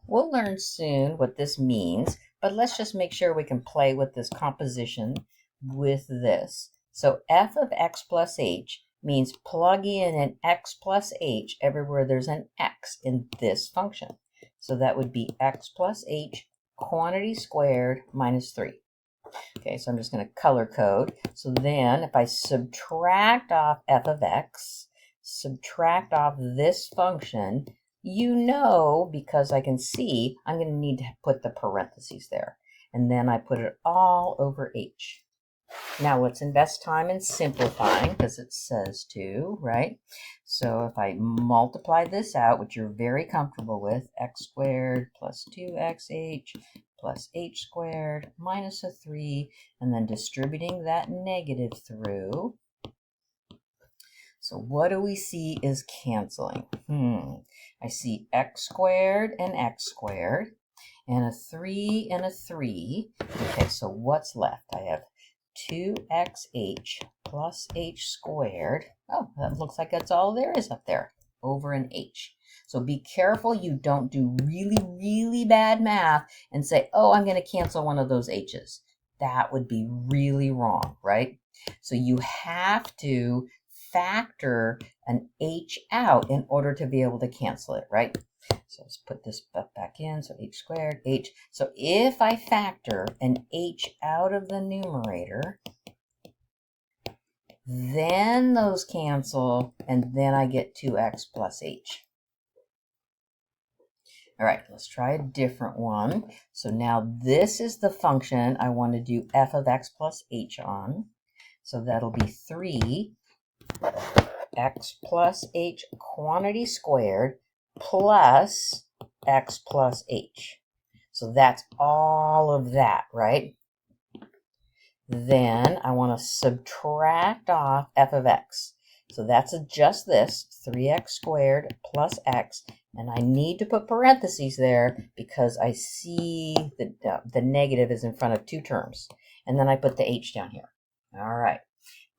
We'll learn soon what this means, but let's just make sure we can play with this composition with this. So f of x plus h means plug in an x plus h everywhere there's an x in this function. So that would be x plus h quantity squared minus 3. Okay, so I'm just going to color code. So then if I subtract off f of x, subtract off this function, you know, because I can see, I'm going to need to put the parentheses there. And then I put it all over h. Now let's invest time in simplifying because it says to, right? So if I multiply this out, which you're very comfortable with, x squared plus 2xh plus h squared minus a 3, and then distributing that negative through. So what do we see is canceling? I see x squared, and a 3 and a 3. Okay, so what's left? I have 2xh plus h squared. Oh, that looks like that's all there is up there, over an h. So be careful you don't do really, really bad math and say, oh, I'm going to cancel one of those h's. That would be really wrong, right? So you have to factor an h out in order to be able to cancel it, right? So let's put this back in. So h squared, h. So if I factor an h out of the numerator, then those cancel, and then I get 2x plus h. All right, let's try a different one. So now this is the function I want to do f of x plus h on. So that'll be 3 x plus h quantity squared plus x plus h. So that's all of that, right? Then I want to subtract off f of x. So that's just this, 3x squared plus x. And I need to put parentheses there because I see the negative is in front of two terms. And then I put the h down here. All right.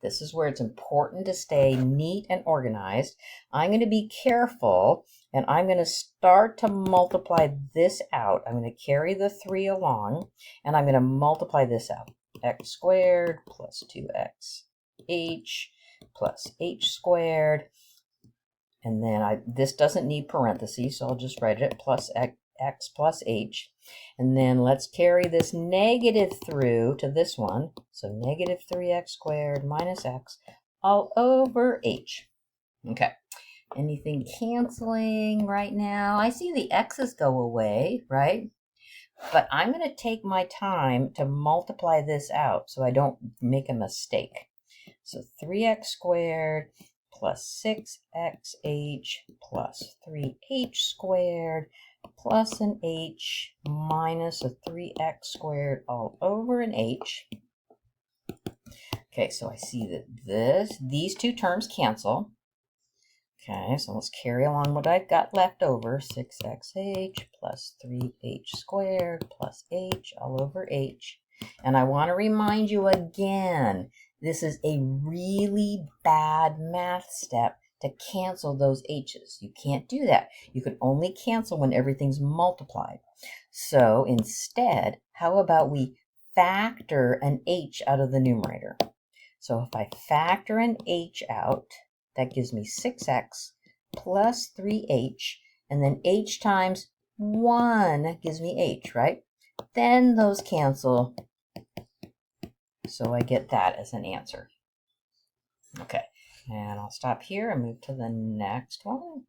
This is where it's important to stay neat and organized. I'm going to be careful, and I'm going to start to multiply this out. I'm going to carry the 3 along, and I'm going to multiply this out. X squared plus 2x h plus h squared. And then this doesn't need parentheses, so I'll just write it plus x plus h. And then let's carry this negative through to this one. So negative 3x squared minus x all over h. Okay. Anything canceling right now? I see the x's go away, right? But I'm going to take my time to multiply this out so I don't make a mistake. So 3x squared plus 6xh plus 3h squared plus an h minus a 3x squared all over an h. Okay, so I see that these two terms cancel. Okay, so let's carry along what I've got left over. 6xh plus 3h squared plus h all over h. And I want to remind you again, this is a really bad math step to cancel those h's. You can't do that. You can only cancel when everything's multiplied. So instead, how about we factor an h out of the numerator? So if I factor an h out, that gives me 6x plus 3h, and then h times 1 gives me h, right? Then those cancel, so I get that as an answer. Okay, and I'll stop here and move to the next one.